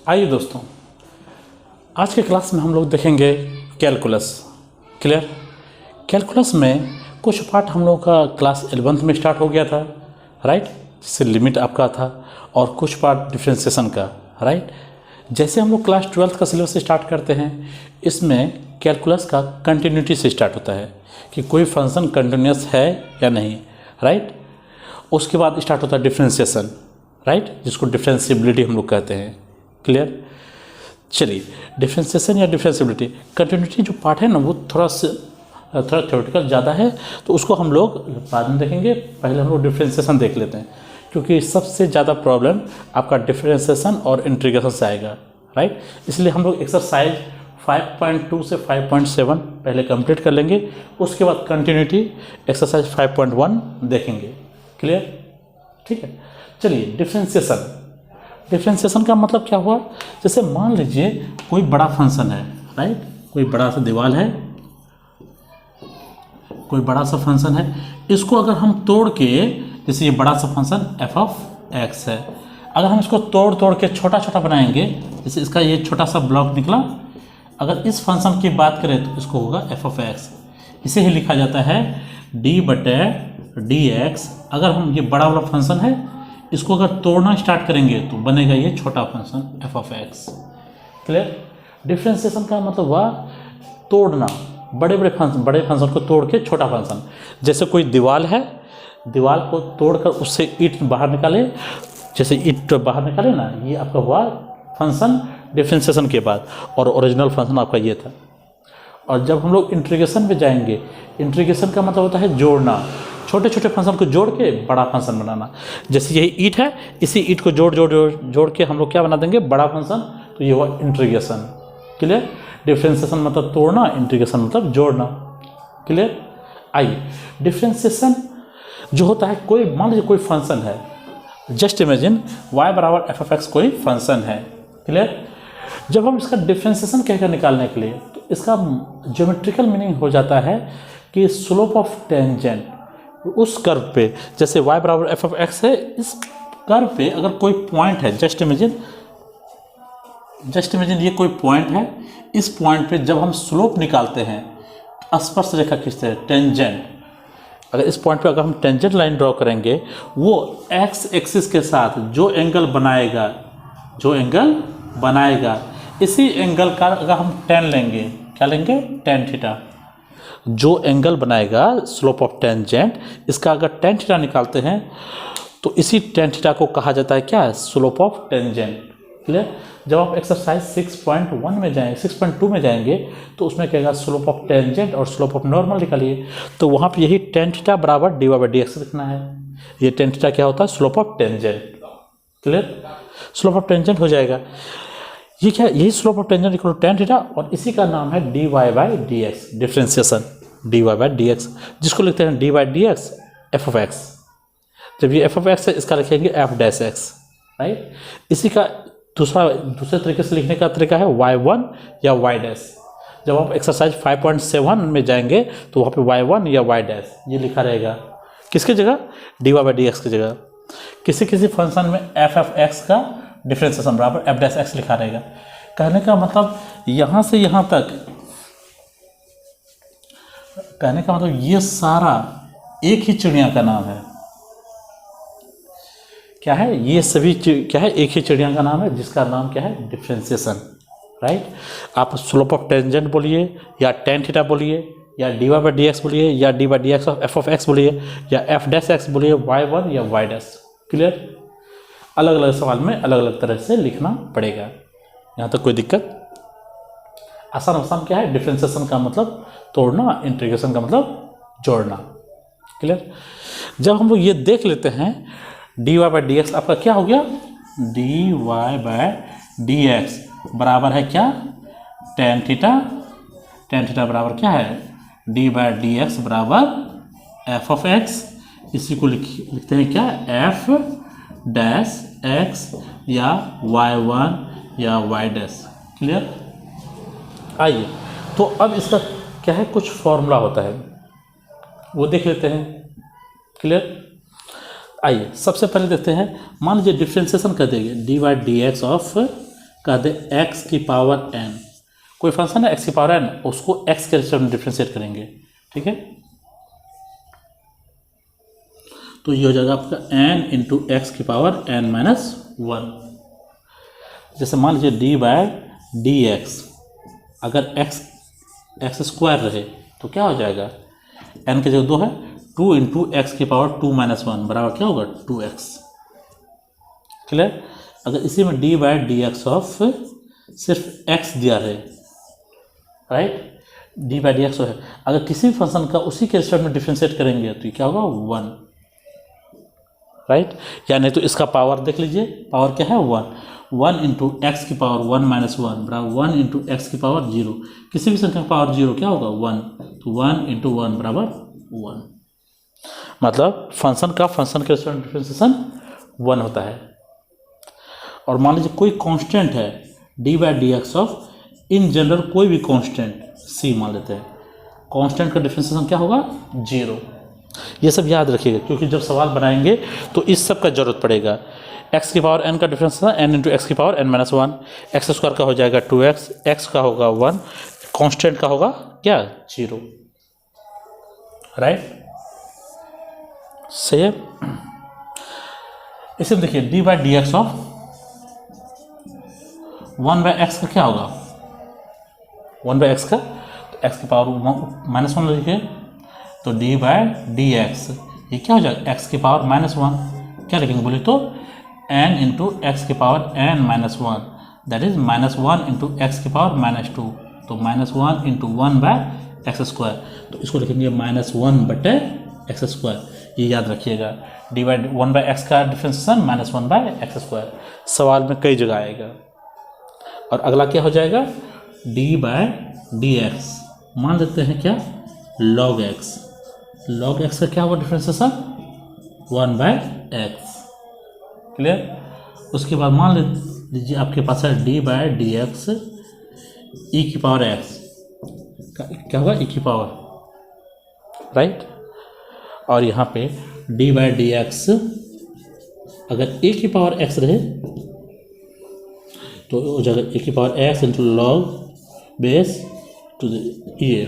आइए दोस्तों, आज के क्लास में हम लोग देखेंगे कैलकुलस। क्लियर। कैलकुलस में कुछ पार्ट हम लोग का क्लास 11th में स्टार्ट हो गया था, राइट, जिससे लिमिट आपका था, और कुछ पार्ट डिफ्रेंसिएशन का, राइट। जैसे हम लोग क्लास 12th का सिलेबस स्टार्ट करते हैं, इसमें कैलकुलस का कंटिन्यूटी से स्टार्ट होता है कि कोई फंक्शन कंटिन्यूस है या नहीं, राइट। उसके बाद स्टार्ट होता है डिफ्रेंसिएशन, राइट, जिसको डिफ्रेंसिबिलिटी हम लोग कहते हैं। क्लियर। चलिए, डिफ्रेंसिएशन या डिफ्रेंसिबिलिटी, कंटिन्यूटी जो पार्ट है ना, वो थोड़ा थ्योरेटिकल ज़्यादा है, तो उसको हम लोग बाद में देखेंगे। पहले हम लोग डिफ्रेंसिएशन देख लेते हैं, क्योंकि सबसे ज़्यादा प्रॉब्लम आपका डिफ्रेंसिएशन और इंटीग्रेशन से आएगा, राइट। इसलिए हम लोग एक्सरसाइज 5.2 से 5.7 पहले कंप्लीट कर लेंगे, उसके बाद कंटिन्यूटी एक्सरसाइज 5.1 देखेंगे। क्लियर, ठीक है। चलिए, डिफ्रेंसिएशन का मतलब क्या हुआ? जैसे मान लीजिए कोई बड़ा फंक्शन है, राइट, कोई बड़ा सा दीवार है, कोई बड़ा सा फंक्शन है, इसको अगर हम तोड़ के, जैसे ये बड़ा सा फंक्शन f(x) है, अगर हम इसको तोड़ के छोटा छोटा बनाएंगे, जैसे इसका ये छोटा सा ब्लॉक निकला, अगर इस फंक्शन की बात करें तो इसको होगा f(x), इसे ही लिखा जाता है d/dx। अगर हम ये बड़ा वाला फंक्शन है, इसको अगर तोड़ना स्टार्ट करेंगे तो बनेगा ये छोटा फंक्शन f(x). क्लियर। डिफ्रेंसिएशन का मतलब हुआ तोड़ना, बड़े फंक्शन को तोड़ के छोटा फंक्शन। जैसे कोई दीवार है, दीवार को तोड़कर उससे ईंट बाहर निकाले, जैसे ईंट बाहर निकाले ना, ये आपका हुआ फंक्शन डिफ्रेंसिएशन के बाद, और ओरिजिनल फंक्शन आपका ये था। और जब हम लोग इंटीग्रेशन पे जाएंगे, इंटीग्रेशन का मतलब होता है जोड़ना, छोटे छोटे फंक्शन को जोड़ के बड़ा फंक्शन बनाना। जैसे यही ईंट है, इसी ईंट को जोड़ के हम लोग क्या बना देंगे, बड़ा फंक्शन, तो ये हुआ इंटीग्रेशन। क्लियर। डिफ्रेंसिएशन मतलब तोड़ना, इंटीग्रेशन मतलब जोड़ना। क्लियर। आइए, डिफ्रेंसिएशन जो होता है, कोई मान लीजिए कोई फंक्शन है, जस्ट इमेजिन y = f(x) कोई फंक्शन है। क्लियर। जब हम इसका डिफ्रेंसिएशन कहकर निकालने के लिए, तो इसका ज्योमेट्रिकल मीनिंग हो जाता है कि स्लोप ऑफ टेंजेंट उस कर्व पे, जैसे y = f(x) है, इस कर्व पे अगर कोई पॉइंट है, जस्ट इमेजिन ये कोई पॉइंट है, इस पॉइंट पे जब हम स्लोप निकालते हैं, स्पर्श रेखा खींचते हैं, टेंजेंट, अगर इस पॉइंट पे अगर हम टेंजेंट लाइन ड्रॉ करेंगे, वो x एक्सिस के साथ जो एंगल बनाएगा, इसी एंगल का अगर हम tan लेंगे, क्या लेंगे, tan थीटा, जो एंगल बनाएगा स्लोप ऑफ टेंजेंट, इसका अगर tan थीटा निकालते हैं, तो इसी tan थीटा को कहा जाता है क्या, स्लोप ऑफ टेंजेंट। क्लियर। जब आप एक्सरसाइज 6.1 में जाएंगे, 6.2 में जाएंगे, तो उसमें कहेगा स्लोप ऑफ टेंजेंट और स्लोप ऑफ नॉर्मल निकालिए, तो वहाँ पे यही tan थीटा = dy/dx लिखना है। ये tan थीटा क्या होता है, slope of tangent. Clear. Slope of tangent हो जाएगा, ये क्या, यही slope of tangent equal to tan theta, और इसी का नाम है dy/dx, डिफ्रेंसिएशन, dy/dx, जिसको लिखते हैं dy/dx f(x). जब ये f(x) है, इसका लिखेंगे f'(x), राइट। इसी का दूसरे तरीके से लिखने का तरीका है y1 या y'। जब आप एक्सरसाइज 5.7 में जाएंगे, तो वहाँ पे y1 या y' ये लिखा रहेगा, किसकी जगह, dy/dx की जगह। किसी फंक्शन में f(x) का डिफ्रेंसिएशन = f'(x) लिखा रहेगा। कहने का मतलब यहाँ से यहाँ तक, कहने का मतलब ये सारा एक ही चिड़िया का नाम है। क्या है, ये सभी क्या है, एक ही चिड़िया का नाम है, जिसका नाम क्या है, डिफ्रेंसिएशन, राइट। आप स्लोप ऑफ टेंजेंट बोलिए, या tan थीटा बोलिए, या dy/dx बोलिए, या dy/dx ऑफ f(x) बोलिए, या f'(x) बोलिए, y1 या y'। क्लियर। अलग अलग सवाल में अलग अलग तरह से लिखना पड़ेगा, यहाँ तक कोई दिक्कत। आसान क्या है, डिफ्रेंसिएशन का मतलब तोड़ना, इंटीग्रेशन का मतलब जोड़ना। क्लियर। जब हम लोग ये देख लेते हैं, dy/dx आपका क्या हो गया, dy/dx बराबर है क्या, tan थीटा बराबर क्या है, d/dx = f(x), इसी को लिखते हैं क्या, f'(x) या y1 या y'। क्लियर। आइए, तो अब इसका क्या है, कुछ फॉर्मूला होता है, वो देख लेते हैं। क्लियर। आइए, सबसे पहले देखते हैं, मान लीजिए डिफ्रेंसिएशन कर देंगे dy/dx ऑफ कह दे एक्स की पावर एन, कोई फंक्शन है एक्स की पावर एन, उसको एक्स के रिस्पेक्ट में डिफ्रेंशिएट करेंगे, ठीक है। तो ये हो जाएगा आपका एन इंटू एक्स की पावर एन माइनस वन। जैसे मान लीजिए डी बाय डी एक्स, अगर एक्स स्क्वायर रहे तो क्या हो जाएगा, एन की जगह 2 है, 2 इंटू एक्स की पावर 2 माइनस वन बराबर क्या होगा 2x। क्लियर। अगर इसी में d by d x of सिर्फ x दिया रहे, right, d by d x है, अगर किसी भी फंक्शन का उसी के रिस्पेक्ट में डिफ्रेंशिएट करेंगे तो ये क्या होगा 1, राइट। या नहीं तो इसका पावर देख लीजिए, पावर क्या है 1 इंटू एक्स की पावर 1 माइनस वन बराबर 1 इंटू एक्स की पावर 0। किसी भी संख्या का पावर 0 क्या होगा 1, तो 1 इंटू 1 बराबर 1। मतलब फंक्शन का फंक्शन के रिस्पेक्ट में डिफ्रेंशिएशन 1 होता है। और मान लीजिए कोई कांस्टेंट है D by d x of, in general कोई भी कांस्टेंट सी मान लेते हैं, कांस्टेंट का डिफ्रेंशिएशन क्या होगा 0। ये सब याद रखिएगा क्योंकि जब सवाल बनाएंगे तो इस सब का जरूरत पड़ेगा। एक्स की पावर एन का डिफ्रेंशिएशन एन इंटू एक्स की power n minus one, x square का हो जाएगा 2x, एक्स का होगा 1, कांस्टेंट का होगा क्या 0, राइट। सही है। इसे देखिए D by d x of 1 by x का क्या होगा 1 बाई एक्स का, तो एक्स की पावर माइनस वन लिखिए, तो डी बाई डी एक्स ये क्या हो जाएगा एक्स की पावर माइनस वन, क्या लिखेंगे बोले तो एन इंटू एक्स की power n minus one, that is minus one into x की पावर माइनस टू, तो minus one into 1 by x square, तो इसको लिखेंगे माइनस 1 बटे एक्स स्क्वायर। ये याद रखिएगा, डी बाई 1 बाई एक्स का differentiation minus 1 by x square, सवाल में कई जगह आएगा। और अगला क्या हो जाएगा डी बाय डी एक्स, मान लेते हैं क्या लॉग एक्स, लॉग एक्स का क्या होगा डिफ्रेंशिएशन 1 बाय एक्स। क्लियर। उसके बाद मान लीजिए आपके पास है डी बाय डी एक्स ई की पावर एक्स, क्या होगा ई की पावर, राइट। और यहाँ पे डी बाय डी एक्स अगर ए की पावर एक्स रहे तो हो जाएगा ए की power x into log base two a.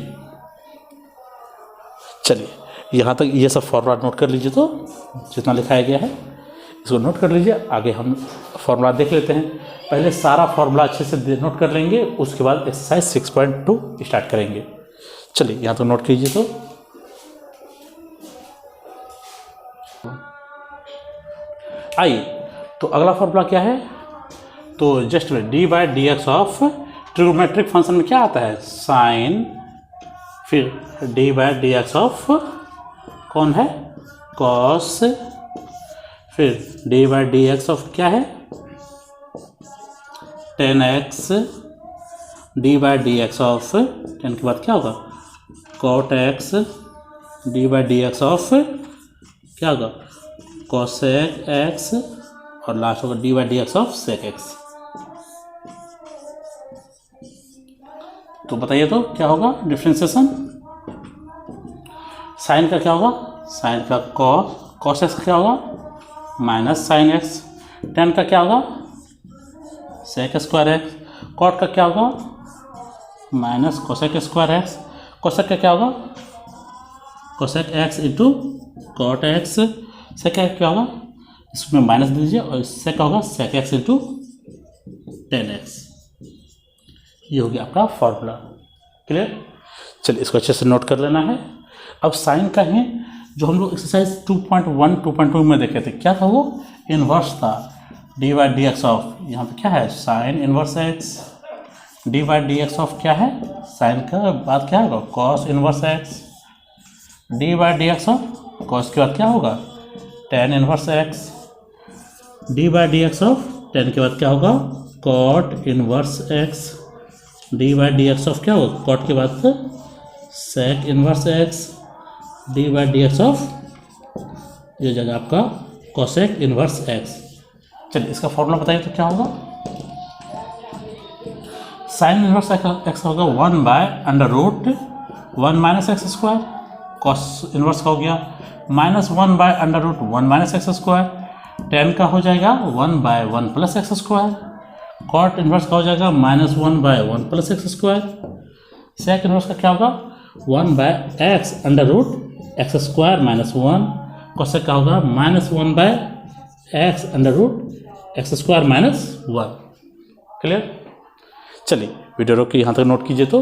चलिए यहाँ तक ये सब फॉर्मूला नोट कर लीजिए, तो जितना लिखाया गया है इसको नोट कर लीजिए। आगे हम फॉर्मूला देख लेते हैं। पहले सारा फॉर्मूला अच्छे से नोट कर लेंगे, उसके बाद एक्सरसाइज 6.2 स्टार्ट करेंगे। चलिए यहाँ तो नोट कीजिए। तो आइए, तो अगला फॉर्मूला क्या है, तो just d by d x of trigonometric function में क्या आता है साइन, फिर d by d x of कौन है कॉस, फिर d by d x of क्या है tan x, d by d x of 10 के बाद क्या होगा cot x, d by d x of क्या होगा कॉसेक एक्स, और लास्ट होगा d by d x of sec x. तो बताइए तो क्या होगा डिफ्रेंशिएशन, साइन का क्या होगा साइन का कॉस एक्स का क्या होगा माइनस साइन एक्स, टेन का क्या होगा सेक स्क्वायर एक्स, कॉट का क्या होगा minus cosec square x, cosec का क्या होगा cosec x into cot x, sec x क्या होगा इसमें माइनस दे दीजिए, और इससे क्या होगा सेक एक्स इंटू 10x। ये हो गया आपका फॉर्मूला। क्लियर। चलिए इसको अच्छे से नोट कर लेना है। अब साइन का है जो हम लोग एक्सरसाइज 2.1 2.2 में देखे थे, क्या था वो इन्वर्स था, d by d x of, यहाँ पे क्या है sine inverse x, d by d x of क्या है साइन का बाद क्या होगा cos inverse x, d by d x of cos के बाद क्या होगा tan inverse x, d by d x of tan के बाद क्या होगा cot inverse x, d by d x of क्या होगा कॉट के बाद sec inverse x, d by d x of ये जगह आपका कोसेक इन्वर्स एक्स। चलिए इसका फॉर्मूला बताइए तो क्या होगा, साइन इन्वर्स एक्स होगा 1 by under root 1 minus x square, cos inverse का हो गया minus 1 by under root 1 minus x square, tan का हो जाएगा 1 by 1 plus x square, cot inverse का हो जाएगा -1/1 + x²। सेक इन्वर्स का क्या होगा 1/x √ x² - 1। कोसेक का होगा -1/x √ x² - 1। क्लियर। चलिए वीडियो रोक के यहाँ तक नोट कीजिए तो